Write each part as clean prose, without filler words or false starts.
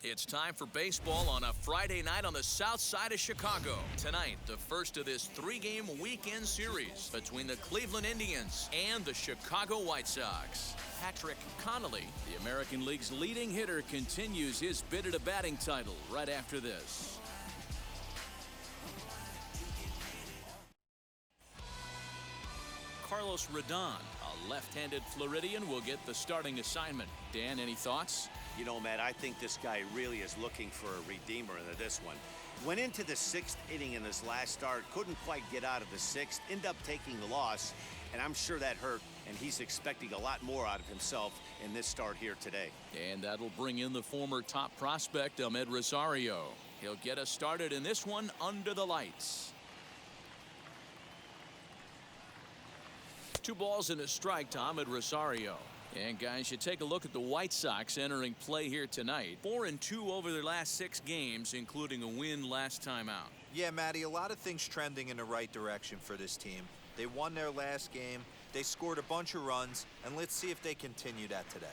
It's time for baseball on a Friday night on the south side of Chicago. Tonight, the first of this three-game weekend series between the Cleveland Indians and the Chicago White Sox. Patrick Connolly, the American League's leading hitter, continues his bid at a batting title right after this. Carlos Rodon, a left-handed Floridian, will get the starting assignment. Dan, any thoughts? You know, Matt, I think this guy really is looking for a redeemer into this one. Went into the sixth inning in this last start, couldn't quite get out of the sixth, ended up taking the loss, and I'm sure that hurt, and he's expecting a lot more out of himself in this start here today. And that'll bring in the former top prospect, Ahmed Rosario. He'll get us started in this one under the lights. 2 balls and a strike to Ahmed Rosario. And guys, you take a look at the White Sox entering play here tonight. 4-2 over their last 6 games, including a win last time out. Yeah, Matty, a lot of things trending in the right direction for this team. They won their last game, they scored a bunch of runs, and let's see if they continue that today.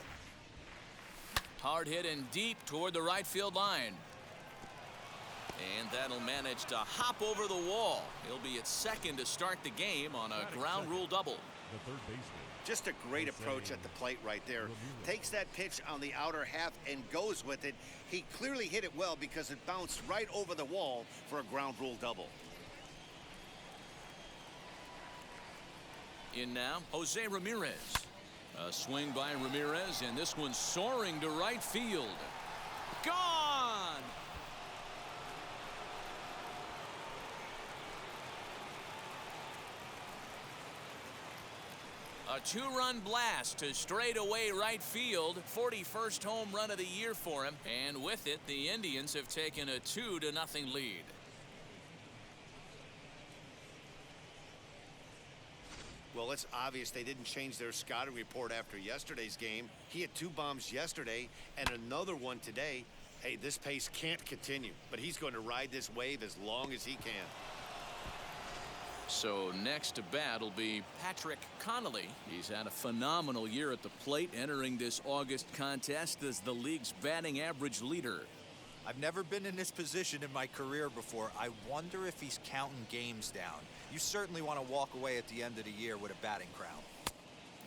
Hard hit and deep toward the right field line. And that'll manage to hop over the wall. He'll be at second to start the game on a ground rule double. The third baseman. Just a great approach at the plate right there. Takes that pitch on the outer half and goes with it. He clearly hit it well because it bounced right over the wall for a ground rule double. In now, Jose Ramirez. A swing by Ramirez, and this one's soaring to right field. Gone! A 2-run blast to straightaway right field. 41st home run of the year for him. And with it, the Indians have taken a 2-0 lead. Well, it's obvious they didn't change their scouting report after yesterday's game. He had 2 bombs yesterday and another one today. Hey, this pace can't continue, but he's going to ride this wave as long as he can. So next to bat will be Patrick Connolly. He's had a phenomenal year at the plate, entering this August contest as the league's batting average leader. I've never been in this position in my career before. I wonder if he's counting games down. You certainly want to walk away at the end of the year with a batting crown.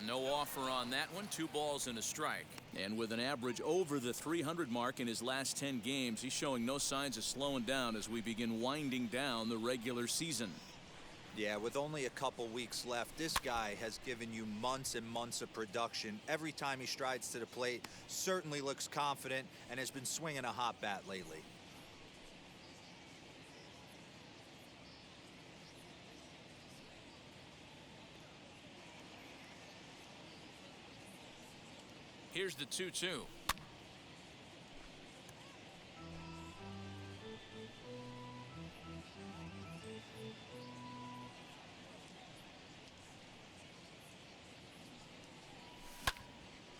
No offer on that one. 2 balls and a strike. And with an average over the 300 mark in his last 10 games, he's showing no signs of slowing down as we begin winding down the regular season. Yeah, with only a couple weeks left, this guy has given you months and months of production. Every time he strides to the plate, certainly looks confident and has been swinging a hot bat lately. Here's the 2-2.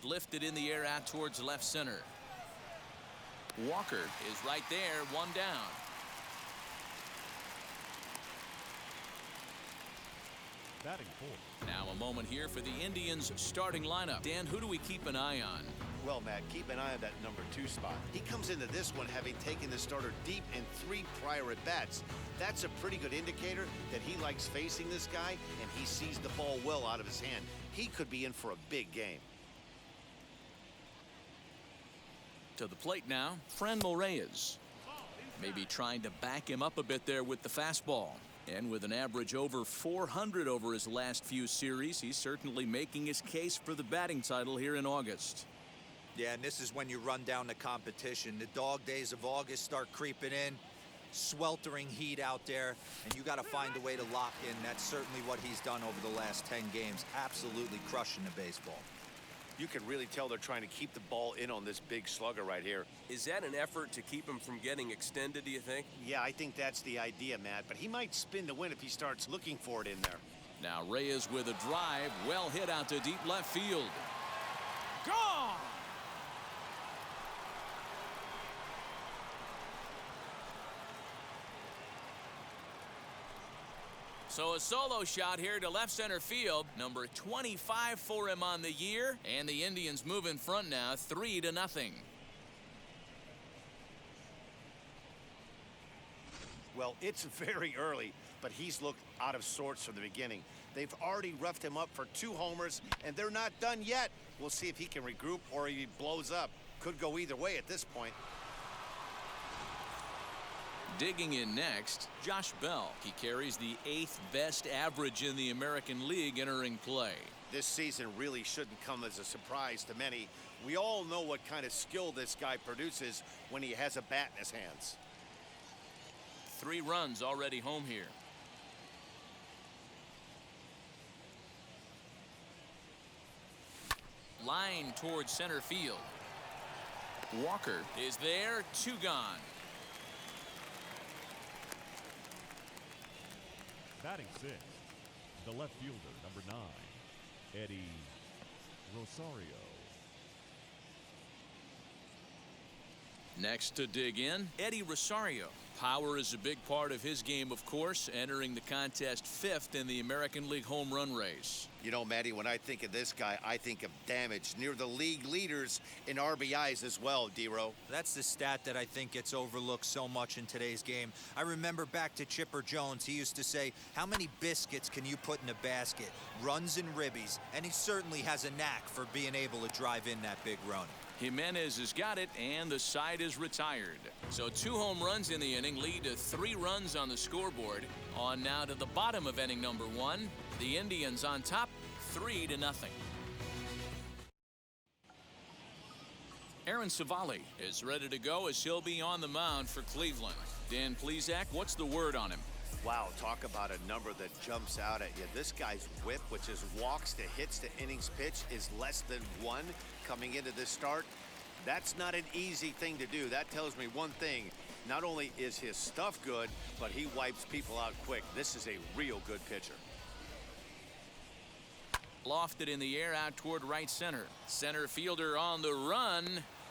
Lifted in the air out towards left center. Walker is right there, 1 down. Batting 4. Now a moment here for the Indians starting lineup. Dan, who do we keep an eye on? Well, Matt, keep an eye on that number 2 spot. He comes into this one having taken the starter deep in 3 prior at-bats. That's a pretty good indicator that he likes facing this guy, and he sees the ball well out of his hand. He could be in for a big game. To the plate now, Franmil Reyes. Maybe trying to back him up a bit there with the fastball. And with an average over 400 over his last few series, he's certainly making his case for the batting title here in August. Yeah, and this is when you run down the competition. The dog days of August start creeping in. Sweltering heat out there, and you got to find a way to lock in. That's certainly what he's done over the last 10 games. Absolutely crushing the baseball. You can really tell they're trying to keep the ball in on this big slugger right here. Is that an effort to keep him from getting extended, do you think? Yeah, I think that's the idea, Matt, but he might spin to win if he starts looking for it in there. Now Reyes with a drive, well hit out to deep left field. Gone! So a solo shot here to left center field. Number 25 for him on the year. And the Indians move in front now, 3-0. Well, it's very early, but he's looked out of sorts from the beginning. They've already roughed him up for 2 homers, and they're not done yet. We'll see if he can regroup or he blows up. Could go either way at this point. Digging in next, Josh Bell. He carries the 8th best average in the American League entering play. This season really shouldn't come as a surprise to many. We all know what kind of skill this guy produces when he has a bat in his hands. 3 runs already home here. Line towards center field. Walker is there, 2 gone. Batting 6th, the left fielder, number 9, Eddie Rosario. Next to dig in, Eddie Rosario. Power is a big part of his game, of course, entering the contest 5th in the American League home run race. You know, Matty, when I think of this guy, I think of damage. Near the league leaders in RBIs as well, D-Row. That's the stat that I think gets overlooked so much in today's game. I remember back to Chipper Jones. He used to say, how many biscuits can you put in a basket? Runs and ribbies. And he certainly has a knack for being able to drive in that big run. Jimenez has got it, and the side is retired. So 2 home runs in the inning lead to 3 runs on the scoreboard. On now to the bottom of inning number 1. The Indians on top, 3-0. Aaron Savali is ready to go as he'll be on the mound for Cleveland. Dan Plesac, what's the word on him? Wow, talk about a number that jumps out at you. This guy's whip, which is walks to hits to innings pitch, is less than 1 coming into this start. That's not an easy thing to do. That tells me one thing. Not only is his stuff good, but he wipes people out quick. This is a real good pitcher. Lofted in the air out toward right center. Center fielder on the run,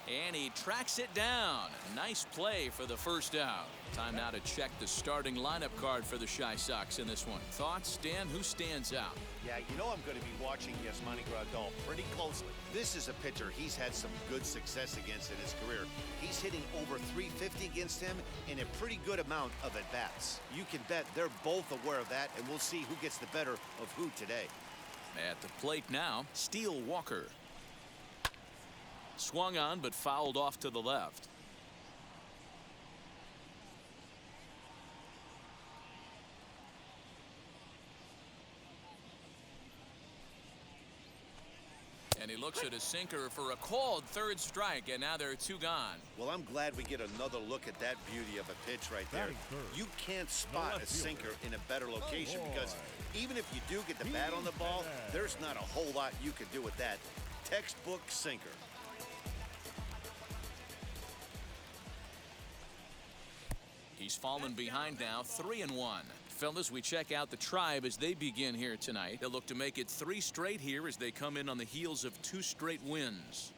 and he tracks it down. Nice play for the first out. Time now to check the starting lineup card for the White Sox in this one. Thoughts, Dan? Who stands out? Yeah, you know I'm going to be watching Yasmani Grandal pretty closely. This is a pitcher he's had some good success against in his career. He's hitting over 350 against him in a pretty good amount of at-bats. You can bet they're both aware of that, and we'll see who gets the better of who today. At the plate now, Steele Walker. Swung on but fouled off to the left. And he looks at his sinker for a called 3rd strike, and now there are 2 gone. Well, I'm glad we get another look at that beauty of a pitch right there. You can't spot a sinker in a better location because even if you do get the bat on the ball, there's not a whole lot you can do with that. Textbook sinker. He's fallen behind now, 3-1. Fellas, we check out the Tribe as they begin here tonight. They'll look to make it 3 straight here as they come in on the heels of 2 straight wins.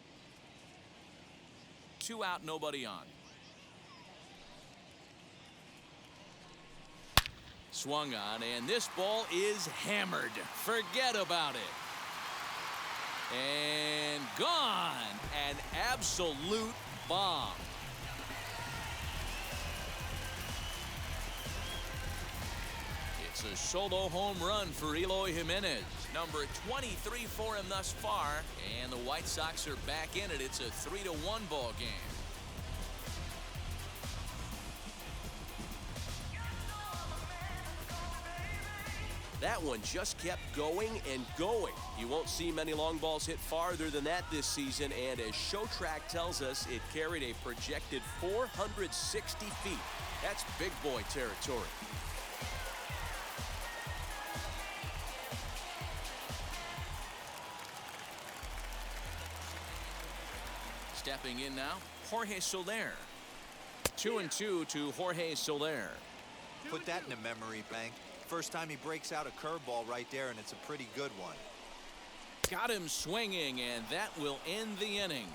2 out, nobody on. Swung on, and this ball is hammered. Forget about it. And gone. An absolute bomb. It's a solo home run for Eloy Jimenez. Number 23 for him thus far. And the White Sox are back in it. It's a 3-1 ball game. That one just kept going and going. You won't see many long balls hit farther than that this season, and as ShowTrack tells us, it carried a projected 460 feet. That's big boy territory. Stepping in now, Jorge Soler. 2-2 to Jorge Soler. Put that in a memory bank. First time he breaks out a curveball right there, and it's a pretty good one. Got him swinging, and that will end the inning.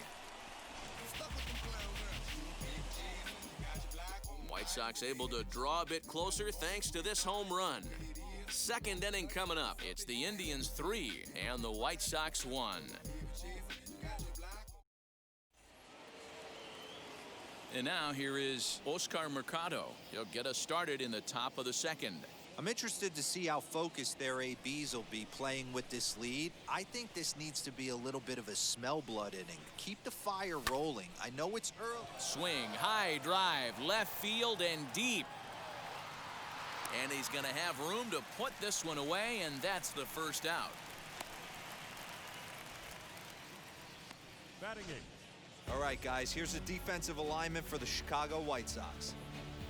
White Sox able to draw a bit closer thanks to this home run. Second inning coming up. It's the Indians 3 and the White Sox 1. And now here is Oscar Mercado. He'll get us started in the top of the second. I'm interested to see how focused their ABs will be playing with this lead. I think this needs to be a little bit of a smell blood inning. Keep the fire rolling. I know it's early. Swing, high drive, left field and deep. And he's going to have room to put this one away, and that's the first out. Batting eighth. All right, guys, here's a defensive alignment for the Chicago White Sox.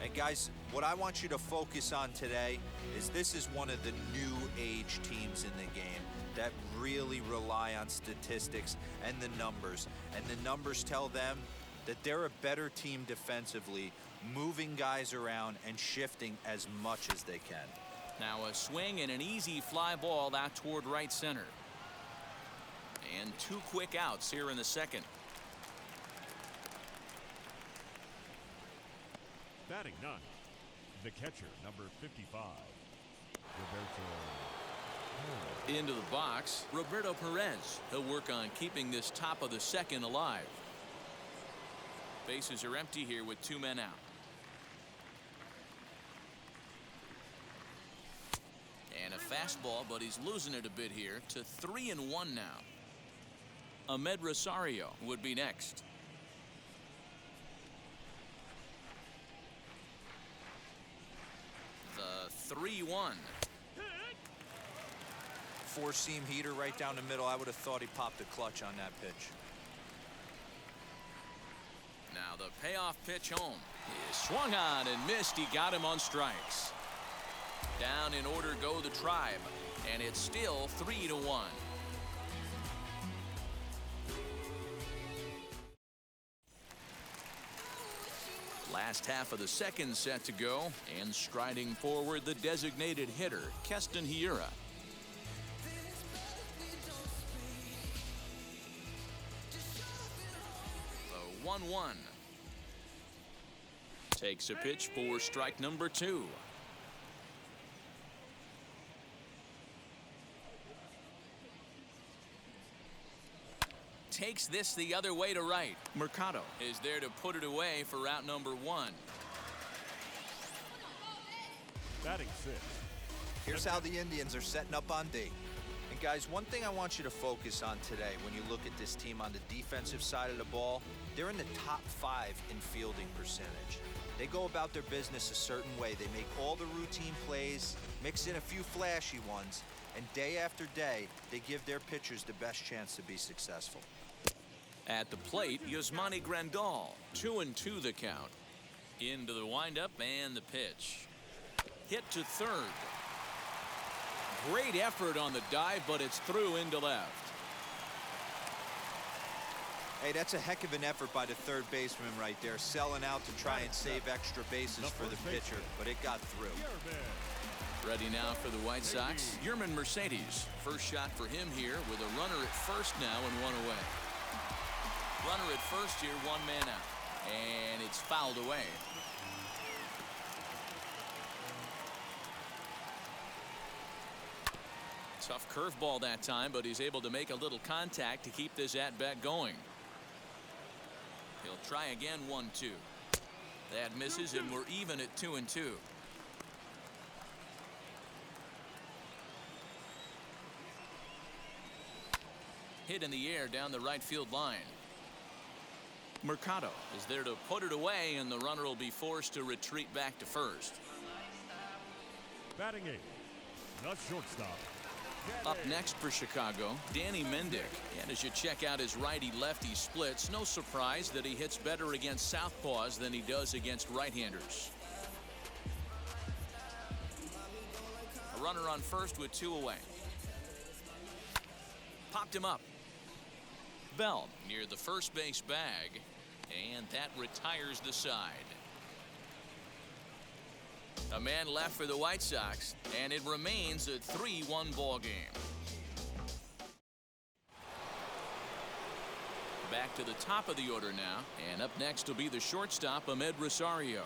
And guys, what I want you to focus on today is this is one of the new age teams in the game that really rely on statistics and the numbers. And the numbers tell them that they're a better team defensively, moving guys around and shifting as much as they can. Now a swing and an easy fly ball out toward right center. And 2 quick outs here in the second. Batting ninth, the catcher, number 55, Roberto. Into the box, Roberto Perez. He'll work on keeping this top of the second alive. Bases are empty here with 2 men out. And a fastball, but he's losing it a bit here to 3-1 now. Ahmed Rosario would be next. The 3-1. 4-seam heater right down the middle. I would have thought he popped a clutch on that pitch. Now the payoff pitch home. He is swung on and missed. He got him on strikes. Down in order go the Tribe, and it's still 3-1. Last half of the second set to go, and striding forward the designated hitter, Keston Hiura. The 1-1. Takes a pitch for strike number 2. Takes this the other way to right. Mercado is there to put it away for out number 1. Batting sixth. Here's how the Indians are setting up on D. And guys, one thing I want you to focus on today when you look at this team on the defensive side of the ball, they're in the top 5 in fielding percentage. They go about their business a certain way. They make all the routine plays, mix in a few flashy ones, and day after day, they give their pitchers the best chance to be successful. At the plate, Yasmani Grandal. 2-2 the count. Into the windup and the pitch. Hit to third. Great effort on the dive, but it's through into left. Hey, that's a heck of an effort by the third baseman right there, selling out to try and save extra bases for the pitcher, but it got through. Ready now for the White Sox, Yerman Mercedes. First shot for him here with a runner at first now and 1 away. Runner at first here, 1 man out. And it's fouled away. Tough curveball that time, but he's able to make a little contact to keep this at-bat going. He'll try again, 1-2. That misses, and we're even at 2-2. Hit in the air down the right field line. Mercado is there to put it away, and the runner will be forced to retreat back to first. Batting eighth, the shortstop. Up next for Chicago, Danny Mendick. And as you check out his righty-lefty splits, no surprise that he hits better against southpaws than he does against right-handers. A runner on first with 2 away. Popped him up. Bell near the first base bag, and that retires the side. A man left for the White Sox, and it remains a 3-1 ball game. Back to the top of the order now, and up next will be the shortstop, Ahmed Rosario.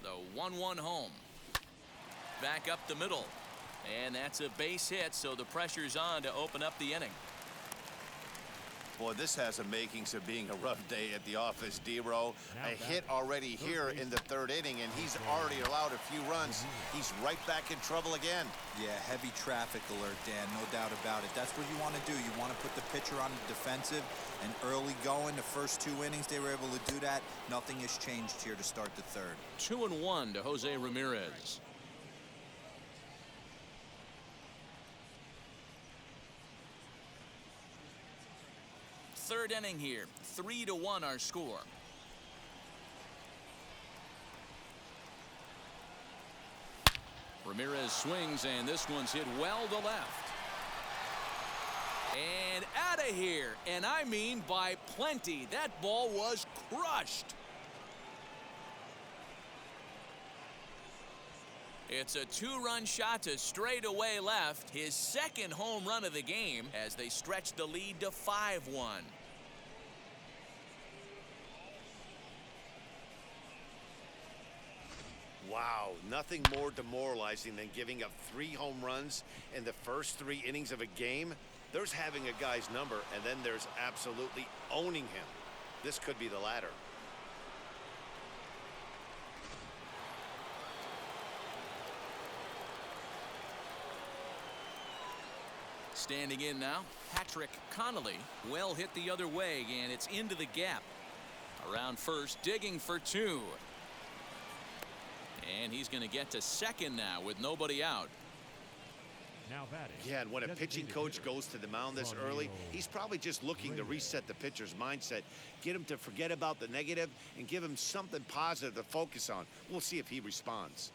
The 1-1 home. Back up the middle. And that's a base hit, so the pressure's on to open up the inning. Boy, this has the makings of being a rough day at the office, D-Row. A hit already here in the third inning, and he's already allowed a few runs. He's right back in trouble again. Yeah, heavy traffic alert, Dan, no doubt about it. That's what you want to do. You want to put the pitcher on the defensive, and early going, the first 2 innings, they were able to do that. Nothing has changed here to start the third. 2-1 to Jose Ramirez. Third inning here, 3-1 our score. Ramirez swings, and this one's hit well to left. And out of here, and I mean by plenty. That ball was crushed. It's a 2-run shot to straightaway left, his second home run of the game as they stretch the lead to 5-1. Wow, nothing more demoralizing than giving up 3 home runs in the first 3 innings of a game. There's having a guy's number, and then there's absolutely owning him. This could be the latter. Standing in now, Patrick Connolly. Well hit the other way, and it's into the gap. Around first, digging for 2. And he's going to get to second now with nobody out. Now batting. Yeah, and when a pitching coach goes to the mound this early, he's probably just looking to reset the pitcher's mindset, get him to forget about the negative, and give him something positive to focus on. We'll see if he responds.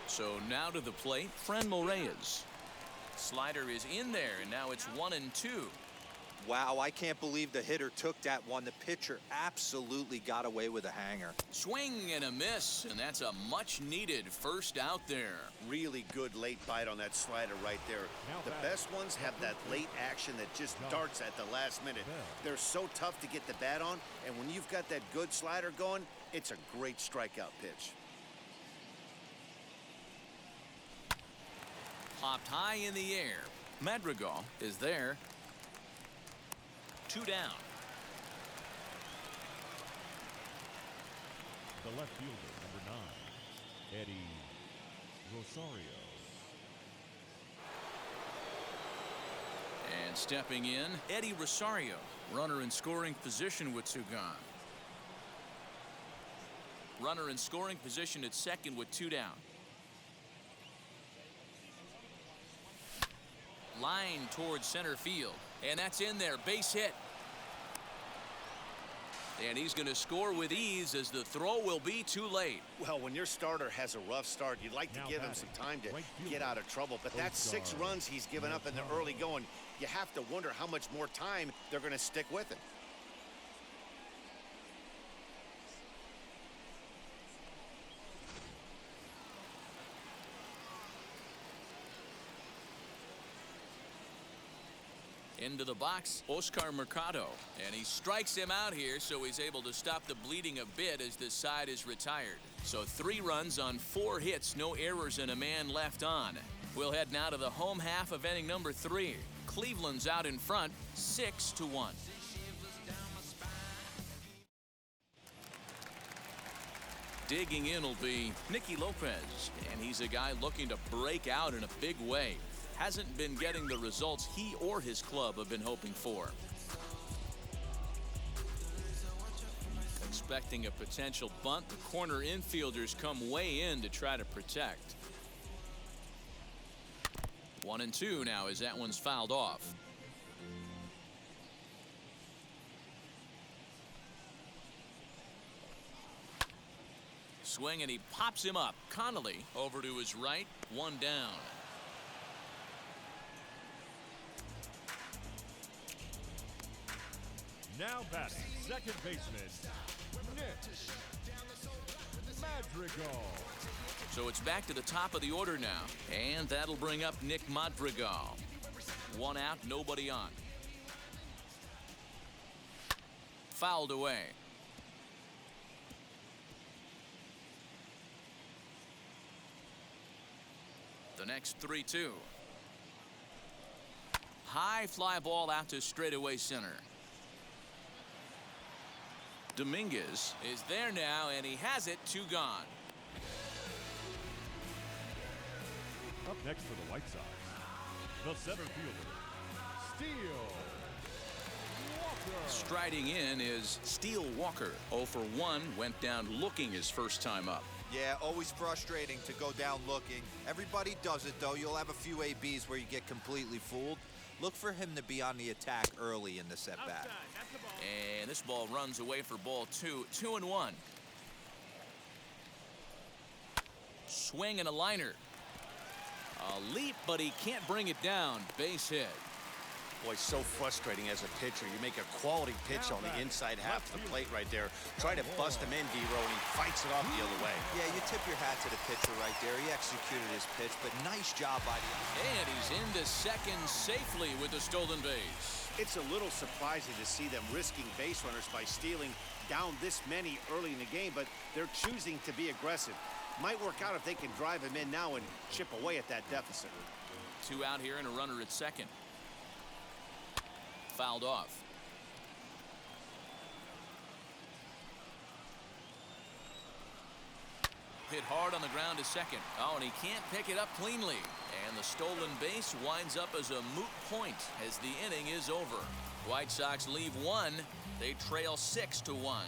So now to the plate, Franmil Reyes. Slider is in there, and now it's 1-2. Wow, I can't believe the hitter took that one. The pitcher absolutely got away with a hanger. Swing and a miss, and that's a much-needed first out there. Really good late bite on that slider right there. The best ones have that late action that just darts at the last minute. They're so tough to get the bat on, and when you've got that good slider going, it's a great strikeout pitch. Popped high in the air. Madrigal is there. 2 down. The left fielder, number 9, Eddie Rosario. And stepping in, Eddie Rosario. Runner in scoring position with 2 gone. Runner in scoring position at second with 2 down. Line towards center field, and that's in there. Base hit. And he's going to score with ease as the throw will be too late. Well, when your starter has a rough start, you'd like to give him some time to get out of trouble. But that's 6 runs he's given up in the early going. You have to wonder how much more time they're going to stick with him. Into the box, Oscar Mercado, and he strikes him out here, so he's able to stop the bleeding a bit as this side is retired. So 3 runs on 4 hits, no errors, and a man left on. We'll head now to the home half of inning number 3. Cleveland's out in front, 6-1. Digging in will be Nicky Lopez, and he's a guy looking to break out in a big way. Hasn't been getting the results he or his club have been hoping for. Expecting a potential bunt, the corner infielders come way in to try to protect. 1-2 now as that one's fouled off. Swing, and he pops him up. Connolly over to his right, 1 down. Now batting, second baseman, Nick Madrigal. So it's back to the top of the order now. And that'll bring up Nick Madrigal. 1 out, nobody on. Fouled away. The next 3-2. High fly ball out to straightaway center. Dominguez is there now, and he has it. 2 gone. Up next for the White Sox, the center fielder, Steele Walker. Striding in is Steele Walker. 0 for 1, went down looking his first time up. Yeah, always frustrating to go down looking. Everybody does it, though. You'll have a few ABs where you get completely fooled. Look for him to be on the attack early in the set-bat. And this ball runs away for ball 2. 2-1. Swing and a liner. A leap, but he can't bring it down. Base hit. Boy, so frustrating as a pitcher. You make a quality pitch on the inside half of the plate right there. Try to bust him in, D-Row, and he fights it off the other way. Yeah, you tip your hat to the pitcher right there. He executed his pitch, but nice job by the... And he's into second safely with the stolen base. It's a little surprising to see them risking base runners by stealing down this many early in the game, but they're choosing to be aggressive. Might work out if they can drive him in now and chip away at that deficit. 2 out here and a runner at second. Fouled off. Hit hard on the ground to second. Oh, and he can't pick it up cleanly. And the stolen base winds up as a moot point as the inning is over. White Sox leave 1. They trail 6-1.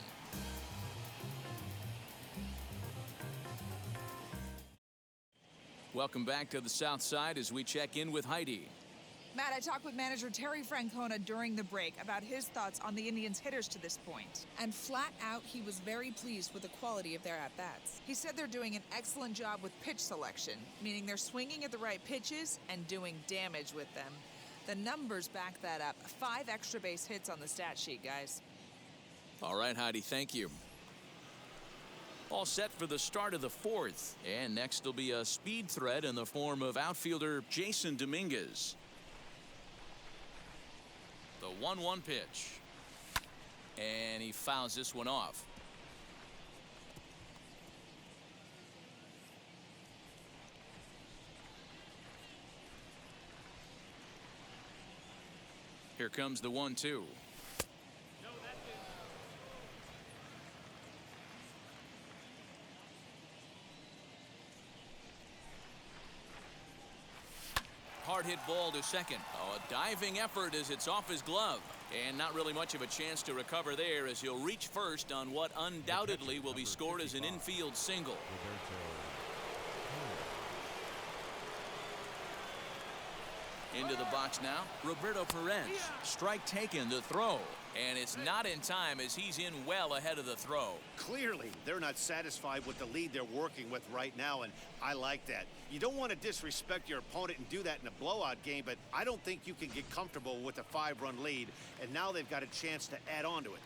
Welcome back to the South Side as we check in with Heidi. Matt, I talked with manager Terry Francona during the break about his thoughts on the Indians' hitters to this point. And flat out, he was very pleased with the quality of their at-bats. He said they're doing an excellent job with pitch selection, meaning they're swinging at the right pitches and doing damage with them. The numbers back that up. 5 extra base hits on the stat sheet, guys. All right, Heidi, thank you. All set for the start of the 4th. And next will be a speed threat in the form of outfielder Jason Dominguez. The 1-1 pitch. And he fouls this one off. Here comes the 1-2. Hard hit ball to second. Oh, a diving effort as it's off his glove. And not really much of a chance to recover there as he'll reach first on what undoubtedly will be scored as an infield single. Into the box now, Roberto Perez. Strike taken, the throw. And it's not in time as he's in well ahead of the throw. Clearly, they're not satisfied with the lead they're working with right now, and I like that. You don't want to disrespect your opponent and do that in a blowout game, but I don't think you can get comfortable with a 5-run lead, and now they've got a chance to add on to it.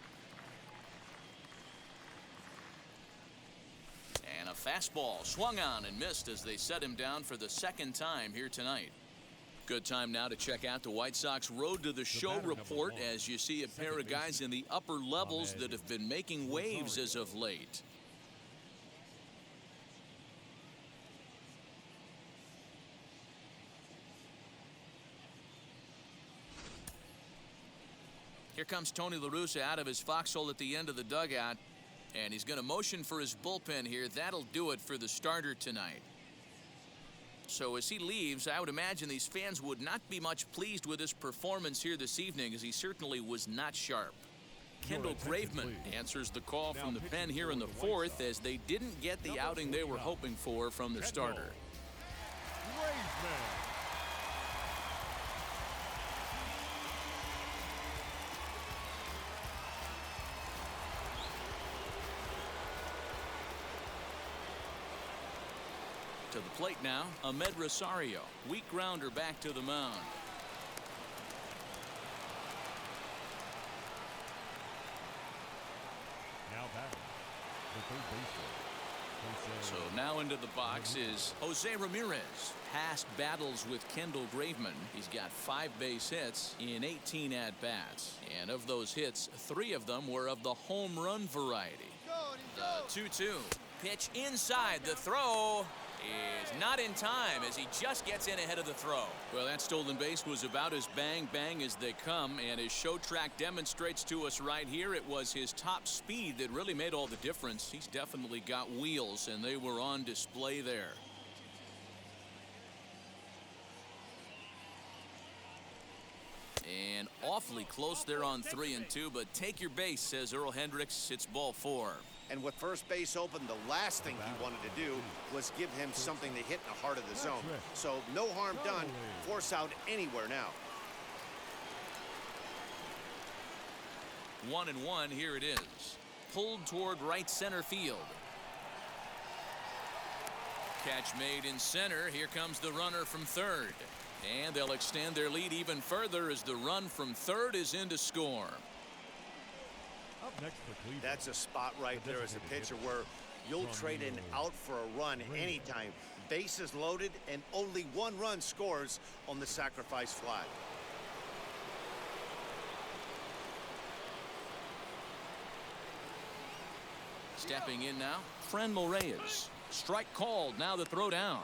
And a fastball swung on and missed as they set him down for the 2nd time here tonight. Good time now to check out the White Sox Road to the Show report as you see a pair of guys in the upper levels that have been making waves as of late. Here comes Tony La Russa out of his foxhole at the end of the dugout, and he's going to motion for his bullpen here. That'll do it for the starter tonight. So as he leaves, I would imagine these fans would not be much pleased with his performance here this evening, as he certainly was not sharp. Kendall Graveman answers the call from the pen here in the 4th as they didn't get the outing they were hoping for from their starter. To the plate now, Ahmed Rosario. Weak grounder back to the mound. Now batting, the third baseman, So now into the box is Jose Ramirez. Past battles with Kendall Graveman. He's got 5 base hits in 18 at-bats. And of those hits, 3 of them were of the home run variety. The 2-2. Pitch inside. The throw is not in time as he just gets in ahead of the throw. Well, that stolen base was about as bang as they come, and as Show Track demonstrates to us right here, it was his top speed that really made all the difference. He's definitely got wheels, and they were on display there. And awfully close there on 3-2, but take your base, says Earl Hendricks. It's ball 4. And with first base open, the last thing he wanted to do was give him something to hit in the heart of the zone. So no harm done. Force out anywhere now. 1-1, here it is. Pulled toward right center field. Catch made in center. Here comes the runner from third. And they'll extend their lead even further as the run from third is in to score. Up next for Cleveland. That's a spot right there as a pitcher where you'll trade an out for a run anytime. Bases loaded and only 1 run scores on the sacrifice fly. Stepping in now, Franmil Reyes. Strike called. Now the throw down.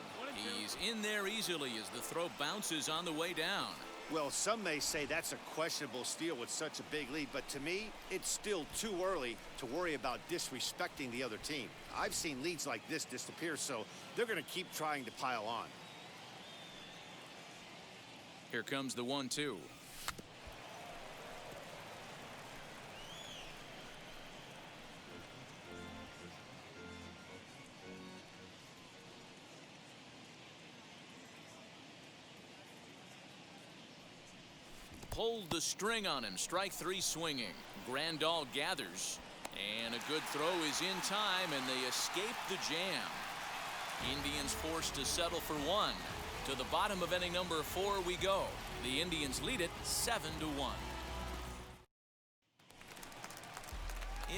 He's in there easily as the throw bounces on the way down. Well, some may say that's a questionable steal with such a big lead, but to me, it's still too early to worry about disrespecting the other team. I've seen leads like this disappear, so they're going to keep trying to pile on. Here comes the 1-2. Pulled the string on him. Strike 3 swinging. Grandal gathers. And a good throw is in time, and they escape the jam. Indians forced to settle for 1. To the bottom of inning number 4 we go. The Indians lead it 7-1.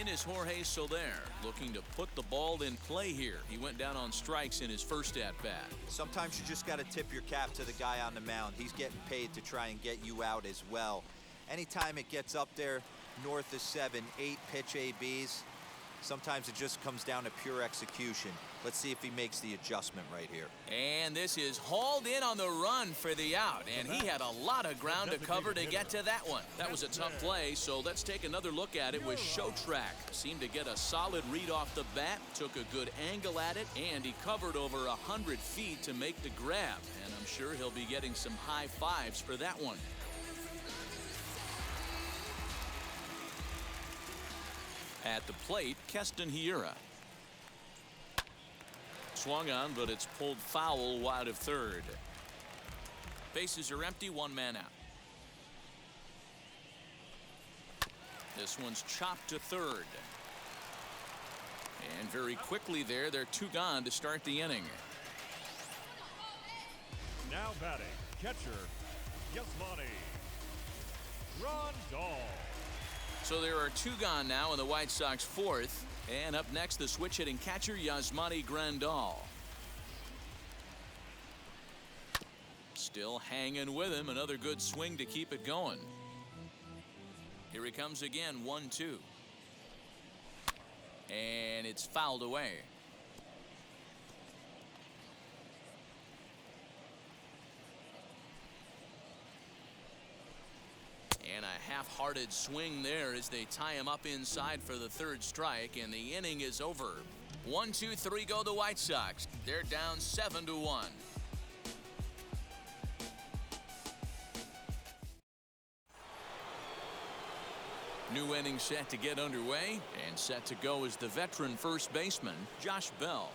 In is Jorge Soler, looking to put the ball in play here. He went down on strikes in his first at-bat. Sometimes you just got to tip your cap to the guy on the mound. He's getting paid to try and get you out as well. Anytime it gets up there north of 7, 8 pitch ABs, sometimes it just comes down to pure execution. Let's see if he makes the adjustment right here. And this is hauled in on the run for the out, and he had a lot of ground to cover to get to that one. That was a tough play, so let's take another look at it with Show Track. Seemed to get a solid read off the bat, took a good angle at it, and he covered over 100 feet to make the grab. And I'm sure he'll be getting some high fives for that one. At the plate, Keston Hiura. Swung on, but it's pulled foul wide of third. Bases are empty, 1 man out. This one's chopped to third. And very quickly there, they're 2 gone to start the inning. Now batting, catcher, Yasmani Grandal. So there are 2 gone now in the White Sox 4th. And up next, the switch-hitting catcher, Yasmani Grandal. Still hanging with him. Another good swing to keep it going. Here he comes again, 1-2. And it's fouled away. And a half-hearted swing there as they tie him up inside for the 3rd strike, and the inning is over. 1-2-3 go the White Sox. They're down 7-1. New inning set to get underway, and set to go is the veteran first baseman, Josh Bell.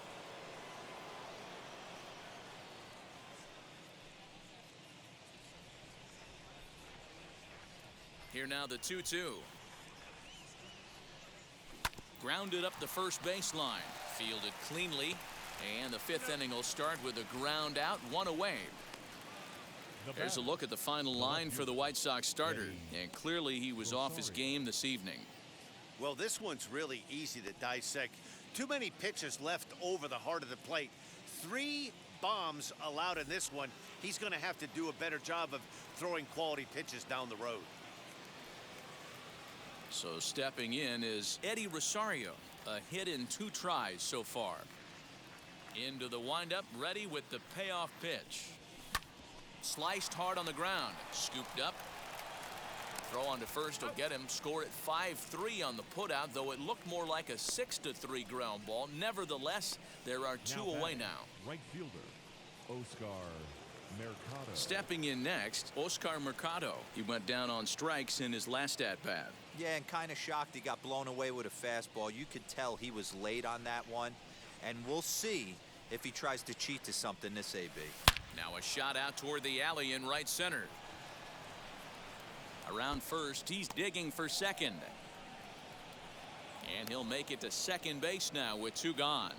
Here now the 2-2. Grounded up the first baseline. Fielded cleanly. And the 5th inning will start with a ground out, 1 away. There's a look at the final line for the White Sox starter. And clearly he was off his game this evening. Well, this one's really easy to dissect. Too many pitches left over the heart of the plate. 3 bombs allowed in this one. He's going to have to do a better job of throwing quality pitches down the road. So stepping in is Eddie Rosario. A hit in 2 tries so far. Into the windup, ready with the payoff pitch. Sliced hard on the ground. Scooped up. Throw on to first will get him. Score at 5-3 on the putout, though it looked more like a 6-3 ground ball. Nevertheless, there are 2 away now. Right fielder, Oscar Mercado. Stepping in next, Oscar Mercado. He went down on strikes in his last at-bat. Yeah, and kind of shocked he got blown away with a fastball. You could tell he was late on that one. And we'll see if he tries to cheat to something this AB. Now a shot out toward the alley in right center. Around first, he's digging for second. And he'll make it to second base now with 2 gone.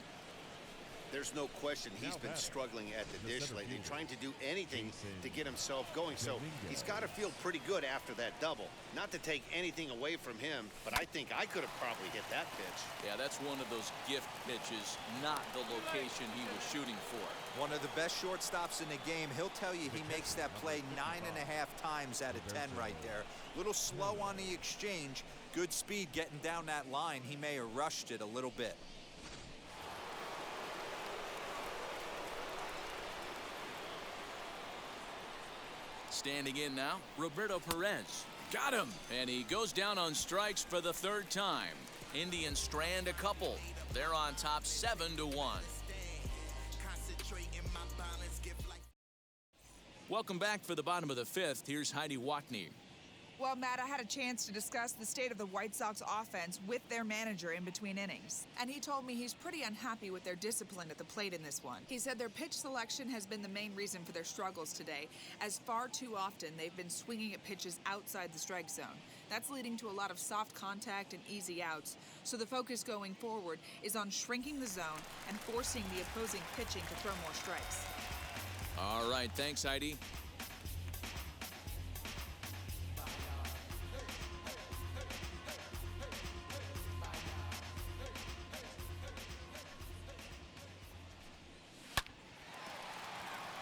There's no question he's been struggling at the dish lately, trying to do anything to get himself going. So he's got to feel pretty good after that double. Not to take anything away from him, but I think I could have probably hit that pitch. Yeah, that's one of those gift pitches, not the location he was shooting for. One of the best shortstops in the game. He'll tell you he makes that play 9.5 times out of 10 right there. Little slow on the exchange. Good speed getting down that line. He may have rushed it a little bit. Standing in now, Roberto Perez. Got him! And he goes down on strikes for the 3rd time. Indians strand a couple. They're on top 7-1. Welcome back for the bottom of the 5th. Here's Heidi Watney. Well, Matt, I had a chance to discuss the state of the White Sox offense with their manager in between innings. And he told me he's pretty unhappy with their discipline at the plate in this one. He said their pitch selection has been the main reason for their struggles today, as far too often they've been swinging at pitches outside the strike zone. That's leading to a lot of soft contact and easy outs. So the focus going forward is on shrinking the zone and forcing the opposing pitching to throw more strikes. All right, thanks, Heidi.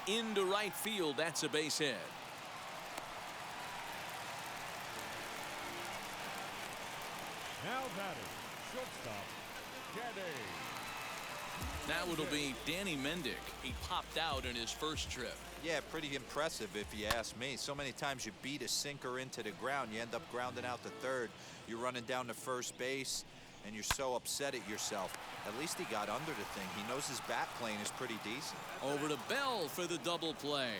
Into right field, that's a base hit. Now batting, shortstop, Caddy. Now it'll be Danny Mendick. He popped out in his first trip. Yeah, pretty impressive if you ask me. So many times you beat a sinker into the ground, you end up grounding out to third. You're running down to first base, and you're so upset at yourself. At least he got under the thing. He knows his bat plane is pretty decent. Over to Bell for the double play.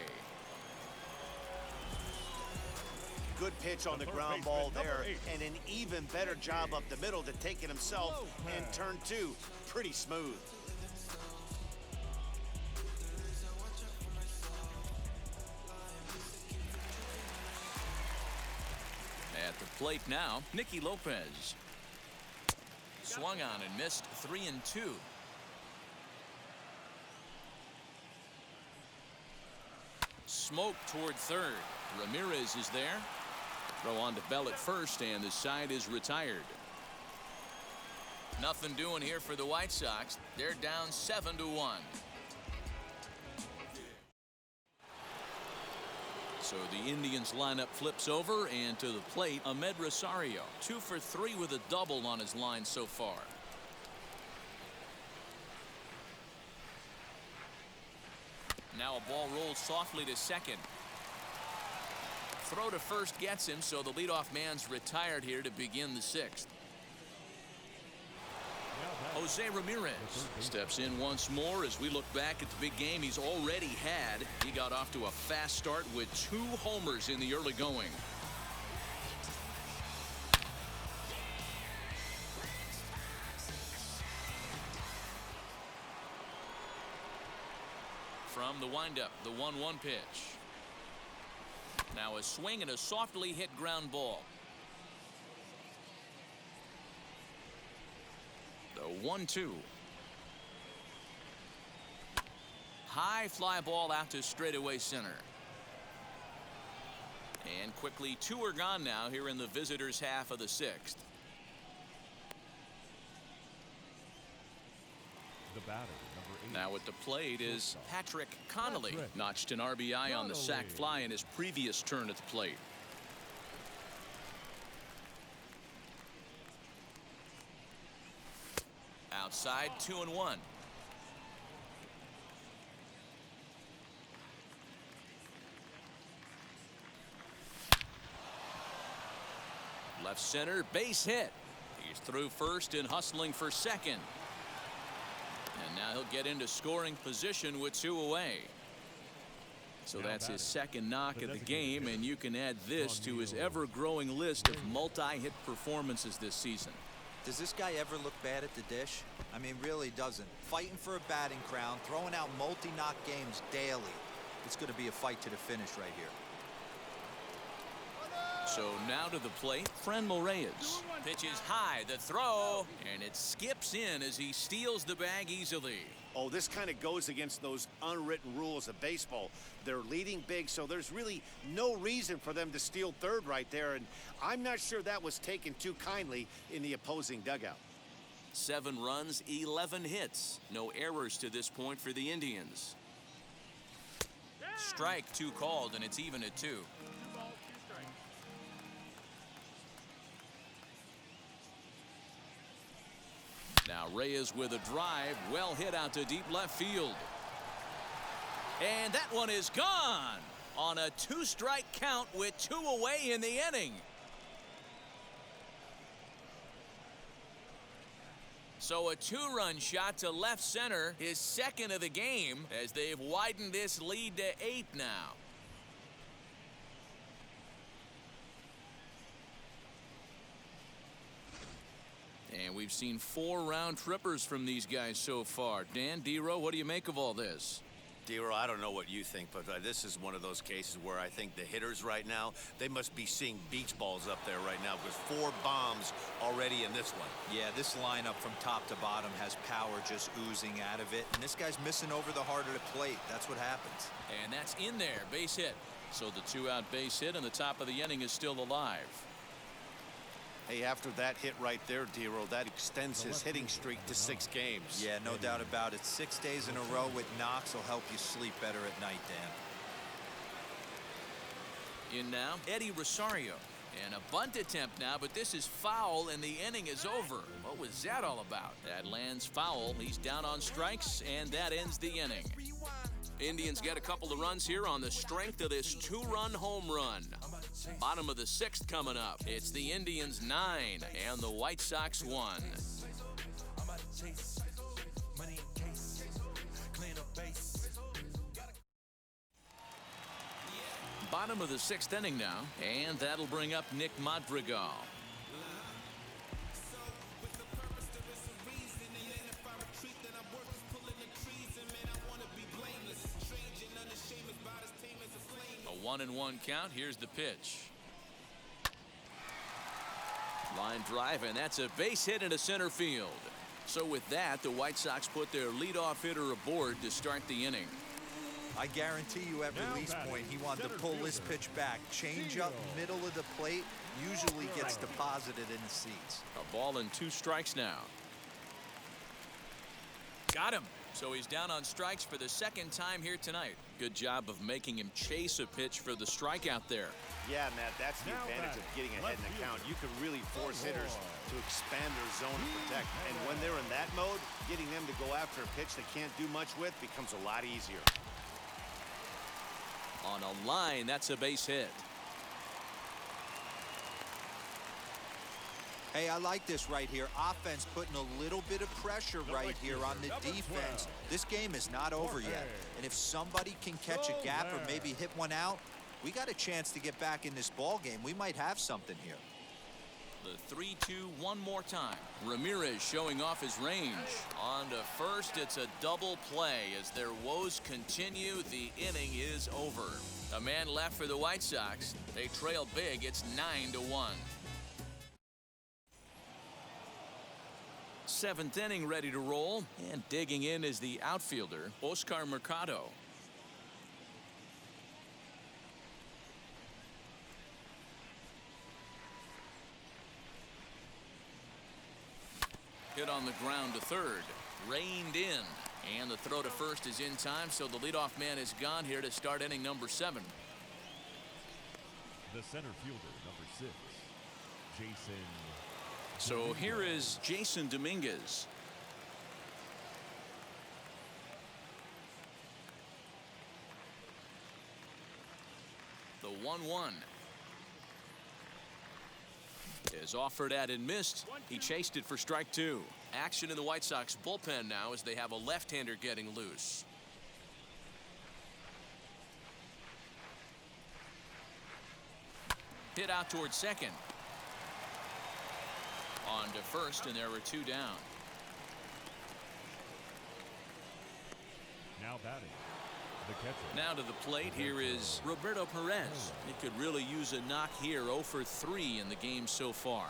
Good pitch on the ground ball there, and an even better job up the middle to take it himself, and turn 2 pretty smooth. At the plate now, Nicky Lopez. Swung on and missed 3-2. Smoke toward third. Ramirez is there. Throw on to Bell at first, and the side is retired. Nothing doing here for the White Sox. They're down 7-1. So the Indians lineup flips over, and to the plate, Ahmed Rosario. 2 for 3 with a double on his line so far. Now a ball rolls softly to second. Throw to first gets him, so the leadoff man's retired here to begin the 6th. Jose Ramirez steps in once more as we look back at the big game he's already had. He got off to a fast start with 2 homers in the early going. From the windup, the 1-1 pitch. Now a swing and a softly hit ground ball. The 1-2. High fly ball out to straightaway center. And quickly 2 are gone now here in the visitors' half of the 6th. batter, number 8. Now at the plate is Patrick Connolly. Notched an RBI on the sac fly in his previous turn at the plate. Outside, 2-1. Left center, base hit. He's through first and hustling for second. And now he'll get into scoring position with 2 away. So that's his second knock of the game, and you can add this to his ever-growing list of multi-hit performances this season. Does this guy ever look bad at the dish? I mean, really doesn't. Fighting for a batting crown, throwing out multi-knock games daily. It's going to be a fight to the finish right here. So now to the plate, Franmil Reyes. Pitches high, the throw, and it skips in as he steals the bag easily. Oh, this kind of goes against those unwritten rules of baseball. They're leading big, so there's really no reason for them to steal third right there, and I'm not sure that was taken too kindly in the opposing dugout. 7 runs, 11 hits. No errors to this point for the Indians. Strike 2 called, and it's even at 2. Now Reyes with a drive, well hit out to deep left field. And that one is gone on a 2-strike count with 2 away in the inning. So a 2-run shot to left center, his second of the game, as they've widened this lead to 8 now. And we've seen 4 round trippers from these guys so far. Dan, D-Row, what do you make of all this? D-Row, I don't know what you think, but this is one of those cases where I think the hitters right now, they must be seeing beach balls up there right now, because 4 bombs already in this one. Yeah, this lineup from top to bottom has power just oozing out of it, and this guy's missing over the heart of the plate. That's what happens. And that's in there, base hit. So the 2-out base hit, and the top of the inning is still alive. Hey, after that hit right there, D-Row, that extends his hitting streak to 6 games. Yeah, no doubt about it. 6 days in a row with knocks will help you sleep better at night, Dan. In now, Eddie Rosario. And a bunt attempt now, but this is foul, and the inning is over. What was that all about? That lands foul. He's down on strikes, and that ends the inning. Indians get a couple of runs here on the strength of this 2-run home run. Bottom of the 6th coming up. It's the Indians 9 and the White Sox 1. Bottom of the 6th inning now, and that'll bring up Nick Madrigal. A 1-1 count. Here's the pitch. Line drive, and that's a base hit into center field. So with that, the White Sox put their leadoff hitter aboard to start the inning. I guarantee you at release point he wanted to pull this pitch back. Change up middle of the plate usually gets deposited in the seats. A ball and 2 strikes now. Got him. So he's down on strikes for the 2nd time here tonight. Good job of making him chase a pitch for the strikeout there. Yeah, Matt, that's the advantage of getting ahead in the count. You can really force hitters to expand their zone and protect. And when they're in that mode, getting them to go after a pitch they can't do much with becomes a lot easier. On a line, that's a base hit. Hey, I like this right here. Offense putting a little bit of pressure right here on the defense. This game is not over yet. And if somebody can catch a gap or maybe hit one out, we got a chance to get back in this ball game. We might have something here. The 3-2 one more time. Ramirez showing off his range. On to first, it's a double play. As their woes continue, the inning is over. A man left for the White Sox. They trail big. It's 9-1. 7th inning ready to roll, and digging in is the outfielder, Oscar Mercado. Hit on the ground to third. reined in. And the throw to first is in time, so the leadoff man is gone here to start inning number 7. The center fielder, number 6, Jason. So here is Jason Dominguez. The 1-1 is offered at and missed. He chased it for strike 2. Action in the White Sox bullpen now as they have a left-hander getting loose. Hit out towards second. On to first, and there were 2 down. Now batting, the catcher. Now to the plate, here is Roberto Perez. He could really use a knock here. 0 for 3 in the game so far.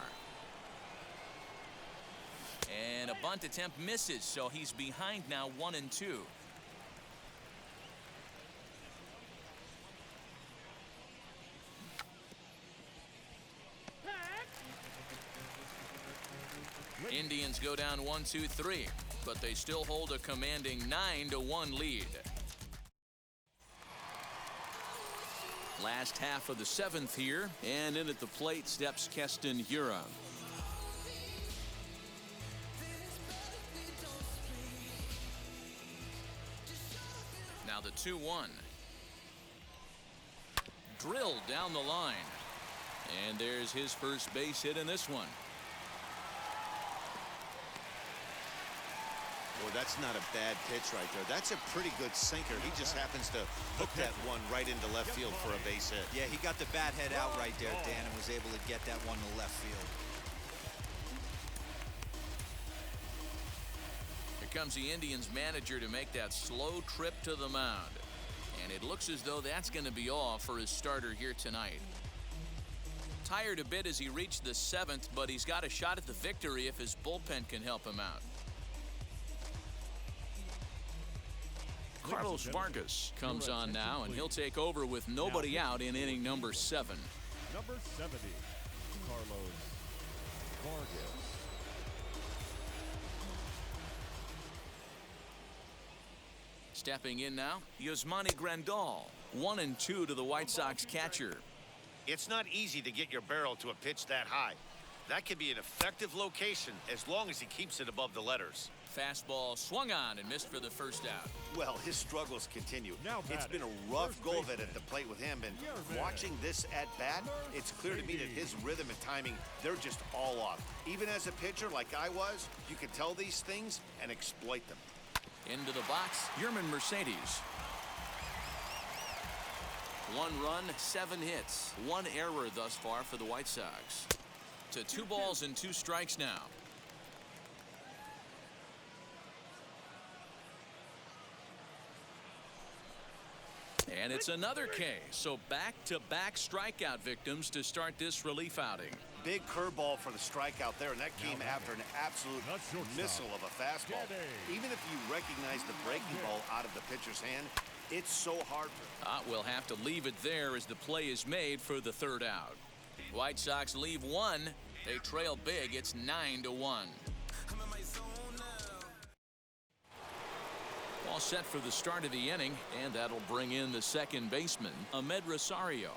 And a bunt attempt misses, so he's behind now 1-2. Indians go down 1-2-3, but they still hold a commanding 9-1 lead. Last half of the 7th here, and in at the plate steps Keston Hiura. Now the 2-1. Drilled down the line. And there's his first base hit in this one. Well, that's not a bad pitch right there. That's a pretty good sinker. He just happens to hook that one right into left field for a base hit. Yeah, he got the bat head out right there, Dan, and was able to get that one to left field. Here comes the Indians manager to make that slow trip to the mound. And it looks as though that's going to be all for his starter here tonight. Tired a bit as he reached the 7th, but he's got a shot at the victory if his bullpen can help him out. Carlos Vargas comes on now, and he'll take over with nobody out in inning number 7. Number 70, Carlos Vargas. Stepping in now, Yasmani Grandal. 1-2 to the White Sox catcher. It's not easy to get your barrel to a pitch that high. That can be an effective location as long as he keeps it above the letters. Fastball swung on and missed for the first out. Well, his struggles continue. Now it's batting, been a rough first go of it baseman. at the plate with him, and Yervin. watching this at bat, it's clear to me that his rhythm and timing, they're just all off. Even as a pitcher like I was, you can tell these things and exploit them. Into the box, Yerman Mercedes. 1 run, 7 hits. 1 error thus far for the White Sox. To 2 balls and 2 strikes now. And it's another K. So back-to-back strikeout victims to start this relief outing. Big curveball for the strikeout there, and that came after an absolute missile of a fastball. Even if you recognize the breaking ball out of the pitcher's hand, it's so hard for We'll have to leave it there as the play is made for the 3rd out. White Sox leave 1. They trail big. It's 9-1. All set for the start of the inning, and that'll bring in the second baseman, Ahmed Rosario.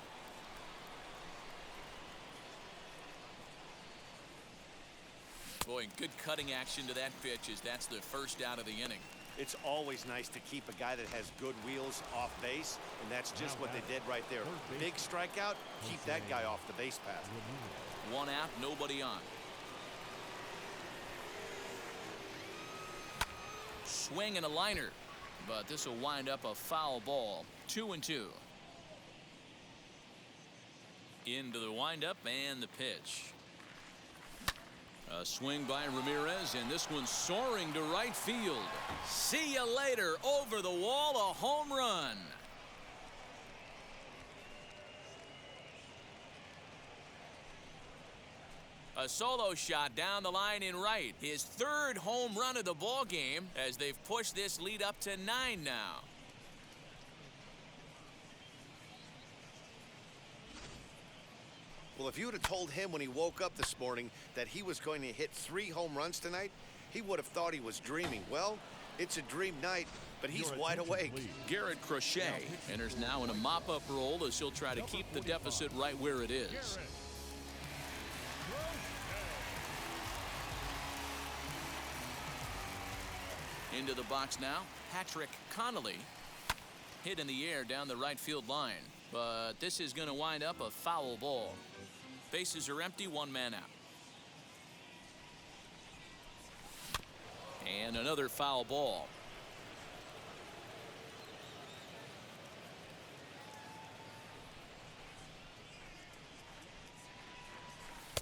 Boy, good cutting action to that pitch as that's the first out of the inning. It's always nice to keep a guy that has good wheels off base, and that's just what they did right there. Big strikeout, keep that guy off the base path. 1 out, nobody on. Swing and a liner, but this will wind up a foul ball. 2-2. Into the windup and the pitch. A swing by Ramirez, and this one's soaring to right field. See you later. Over the wall, a home run. A solo shot down the line in right. His 3rd home run of the ball game as they've pushed this lead up to 9 now. Well, if you would have told him when he woke up this morning that he was going to hit 3 home runs tonight, he would have thought he was dreaming. Well, it's a dream night, but he's wide awake. Garrett Crochet enters now in a mop-up role as he'll try to keep the deficit right where it is. Into the box now, Patrick Connolly. Hit in the air down the right field line, but this is going to wind up a foul ball. Bases are empty, one man out. And another foul ball.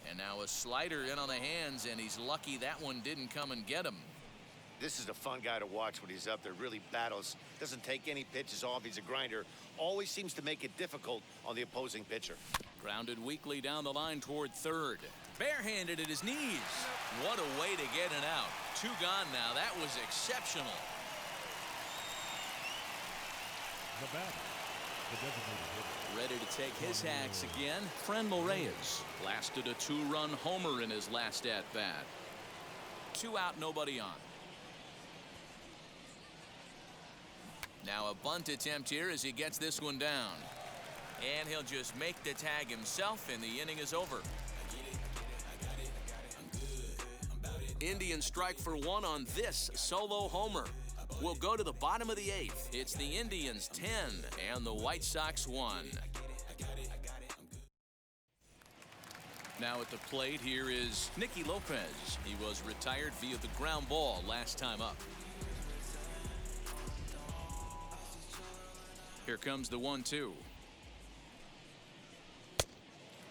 And now a slider in on the hands, and he's lucky that one didn't come and get him. This is a fun guy to watch when he's up there. Really battles. Doesn't take any pitches off. He's a grinder. Always seems to make it difficult on the opposing pitcher. Grounded weakly down the line toward third. Barehanded at his knees. What a way to get it out. Two gone now. That was exceptional. The batter, the designated hitter. Ready to take his hacks again. Franmil Reyes blasted a two-run homer in his last at-bat. 2 out, nobody on. Now a bunt attempt here as he gets this one down. And he'll just make the tag himself, and the inning is over. Indians strike for one on this solo homer. We'll go to the bottom of the 8th. It's the Indians 10 and the White Sox 1. Now at the plate here is Nicky Lopez. He was retired via the ground ball last time up. Here comes the 1-2.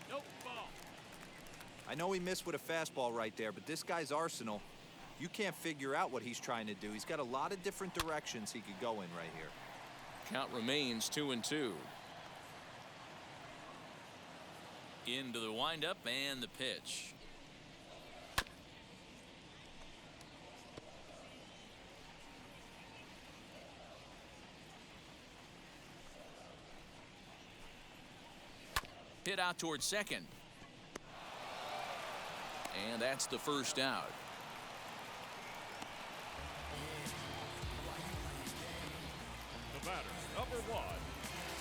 Nope, ball. I know he missed with a fastball right there, but this guy's arsenal, you can't figure out what he's trying to do. He's got a lot of different directions he could go in right here. Count remains 2-2. Into the windup and the pitch. Hit out towards second. And that's the first out. The batter, number 1,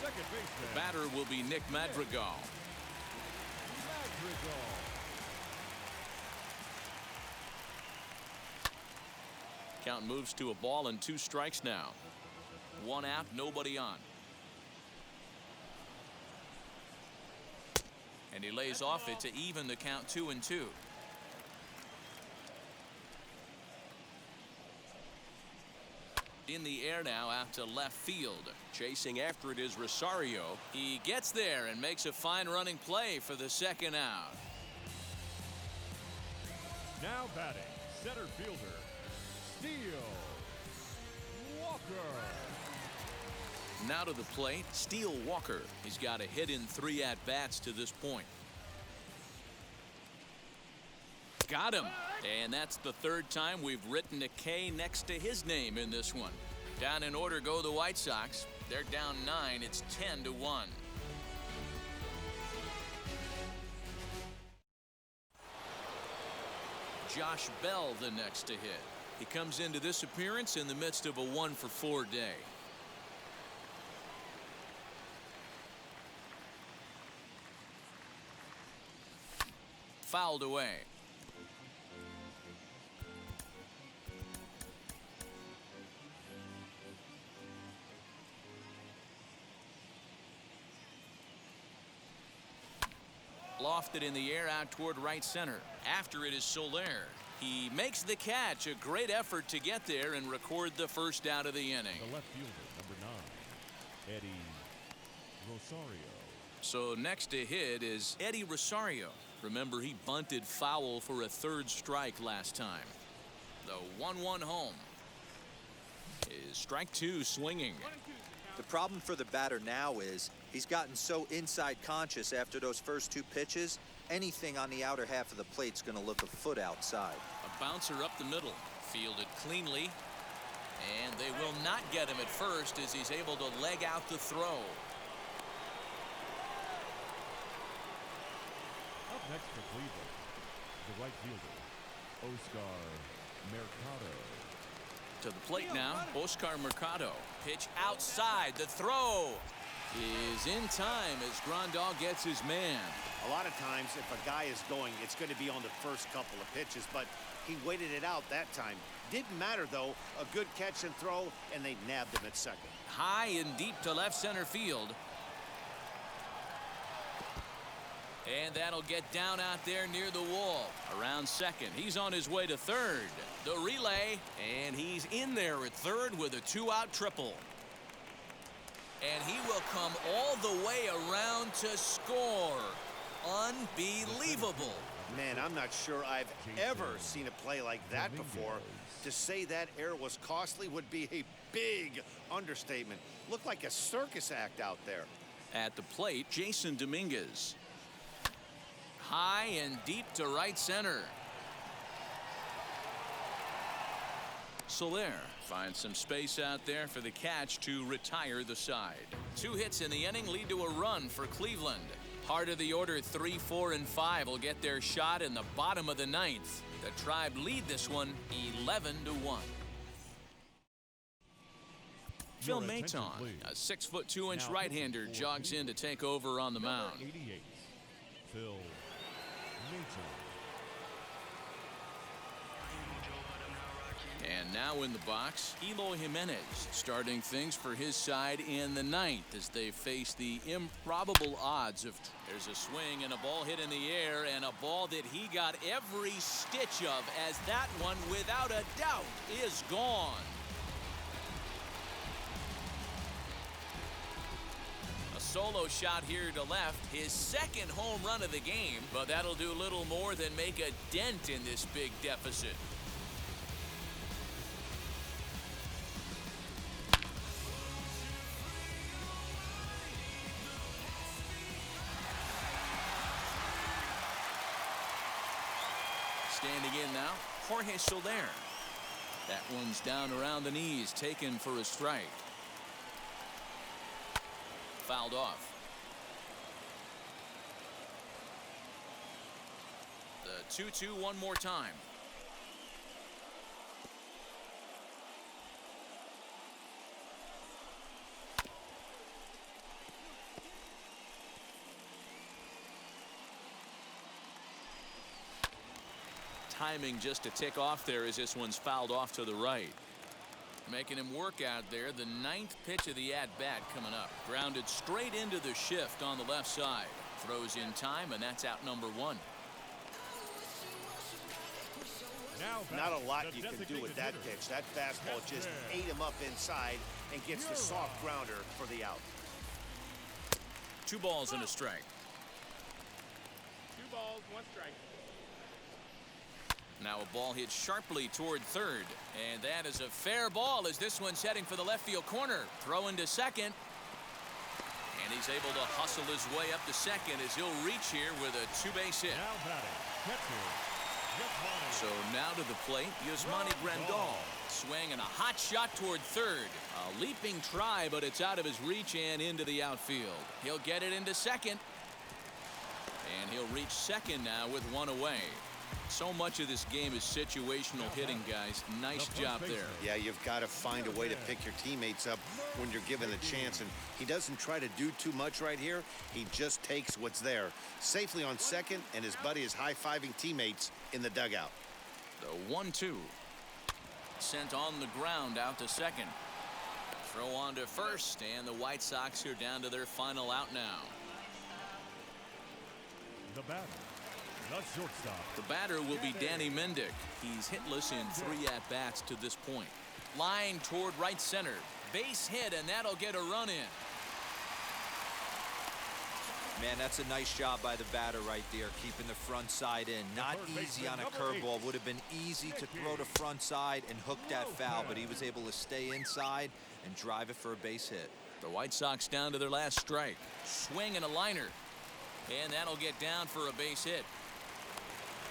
second baseman. The batter will be Nick Madrigal. Count moves to a ball and 2 strikes now. 1 out, nobody on. And he lays off it to even the count 2-2. In the air now out to left field. Chasing after it is Rosario. He gets there and makes a fine running play for the second out. Now batting, center fielder, Steele Walker. Now to the plate, Steele Walker. He's got a hit in 3 at-bats to this point. Got him. And that's the 3rd time we've written a K next to his name in this one. Down in order go the White Sox. They're down 9. It's 10-1. Josh Bell the next to hit. He comes into this appearance in the midst of a 1-for-4 day. Fouled away. Lofted in the air out toward right center. After it is Soler. He makes the catch. A great effort to get there and record the first out of the inning. The left fielder, number 9, Eddie Rosario. So next to hit is Eddie Rosario. Remember, he bunted foul for a 3rd strike last time. The 1-1 home is strike 2 swinging. The problem for the batter now is he's gotten so inside conscious after those first 2 pitches. Anything on the outer half of the plate's going to look a foot outside. A bouncer up the middle, fielded cleanly, and they will not get him at first as he's able to leg out the throw. Up next for Cleveland, the right fielder, Oscar Mercado. To the plate now, Oscar Mercado. Pitch outside. The throw is in time as Grandal gets his man. A lot of times, if a guy is going, it's going to be on the first couple of pitches, but he waited it out that time. Didn't matter, though. A good catch and throw, and they nabbed him at second. High and deep to left center field. And that'll get down out there near the wall. Around second. He's on his way to third. The relay, and he's in there at third with a two-out triple. And he will come all the way around to score. Unbelievable. Man, I'm not sure I've ever seen a play like that before. To say that error was costly would be a big understatement. Looked like a circus act out there. At the plate, Jason Dominguez. High and deep to right center. Soler finds some space out there for the catch to retire the side. 2 hits in the inning lead to a run for Cleveland. Part of the order 3, 4, and 5 will get their shot in the bottom of the 9th. The Tribe lead this one 11-1. Phil Maton, a 6'2" right-hander, jogs in to take over on the mound. 88, Phil Maton. And now in the box, Eloy Jimenez starting things for his side in the 9th as they face the improbable odds of. There's a swing and a ball hit in the air, and a ball that he got every stitch of, as that one without a doubt is gone. A solo shot here to left, his second home run of the game, but that'll do little more than make a dent in this big deficit. Standing in now, Jorge Soler. That one's down around the knees, taken for a strike. Fouled off. The 2-2 one more time. Timing just to tick off there as this one's fouled off to the right. Making him work out there. The 9th pitch of the at-bat coming up. Grounded straight into the shift on the left side. Throws in time, and that's out number 1. Not a lot you can do with that pitch. That fastball just ate him up inside and gets the soft grounder for the out. 2 balls and a strike. 2 balls, 1 strike. Now a ball hit sharply toward third, and that is a fair ball as this one's heading for the left field corner. Throw into second, and he's able to hustle his way up to second as he'll reach here with a 2-base hit. So now to the plate, Yasmani Grandal. Swing and a hot shot toward third. A leaping try, but it's out of his reach and into the outfield. He'll get it into second, and he'll reach second now with 1 away. So much of this game is situational hitting, guys. Nice job there. Yeah, you've got to find a way to pick your teammates up when you're given the chance, and he doesn't try to do too much right here. He just takes what's there. Safely on second, and his buddy is high-fiving teammates in the dugout. The 1-2. Sent on the ground out to second. Throw on to first, and the White Sox are down to their final out now. The batter. The shortstop. The batter will be Danny Mendick. He's hitless in 3 at-bats to this point. Line toward right center. Base hit, and that'll get a run in. Man, that's a nice job by the batter right there, keeping the front side in. Not easy on a curveball. Would have been easy to throw to front side and hook that foul, but he was able to stay inside and drive it for a base hit. The White Sox down to their last strike. Swing and a liner. And that'll get down for a base hit.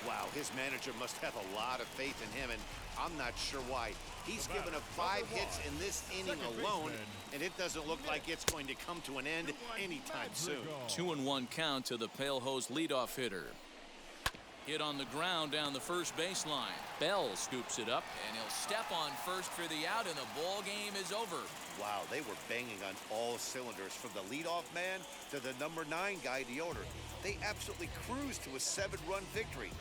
Wow, his manager must have a lot of faith in him, and I'm not sure why. He's given up 5 hits in this inning alone, and it doesn't look like it's going to come to an end anytime soon. 2-1 count to the Pale Hose leadoff hitter. Hit on the ground down the first baseline. Bell scoops it up, and he'll step on first for the out, and the ball game is over. Wow, they were banging on all cylinders, from the leadoff man to the number 9 guy, the owner. They absolutely cruised to a 7-run victory.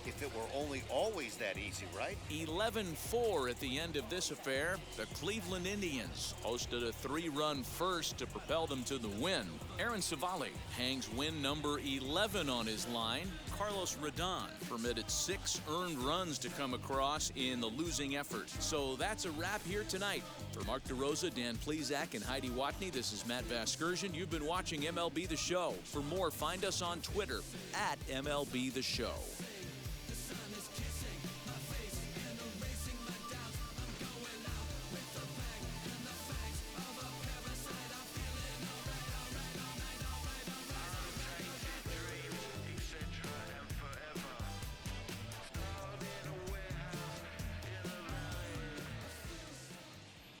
If it were only always that easy, right? 11-4 at the end of this affair. The Cleveland Indians hosted a 3-run first to propel them to the win. Aaron Savali hangs win number 11 on his line. Carlos Rodon permitted 6 earned runs to come across in the losing effort. So that's a wrap here tonight. For Mark DeRosa, Dan Plezak, and Heidi Watney, this is Matt Vasgersian. You've been watching MLB The Show. For more, find us on Twitter @MLB The Show.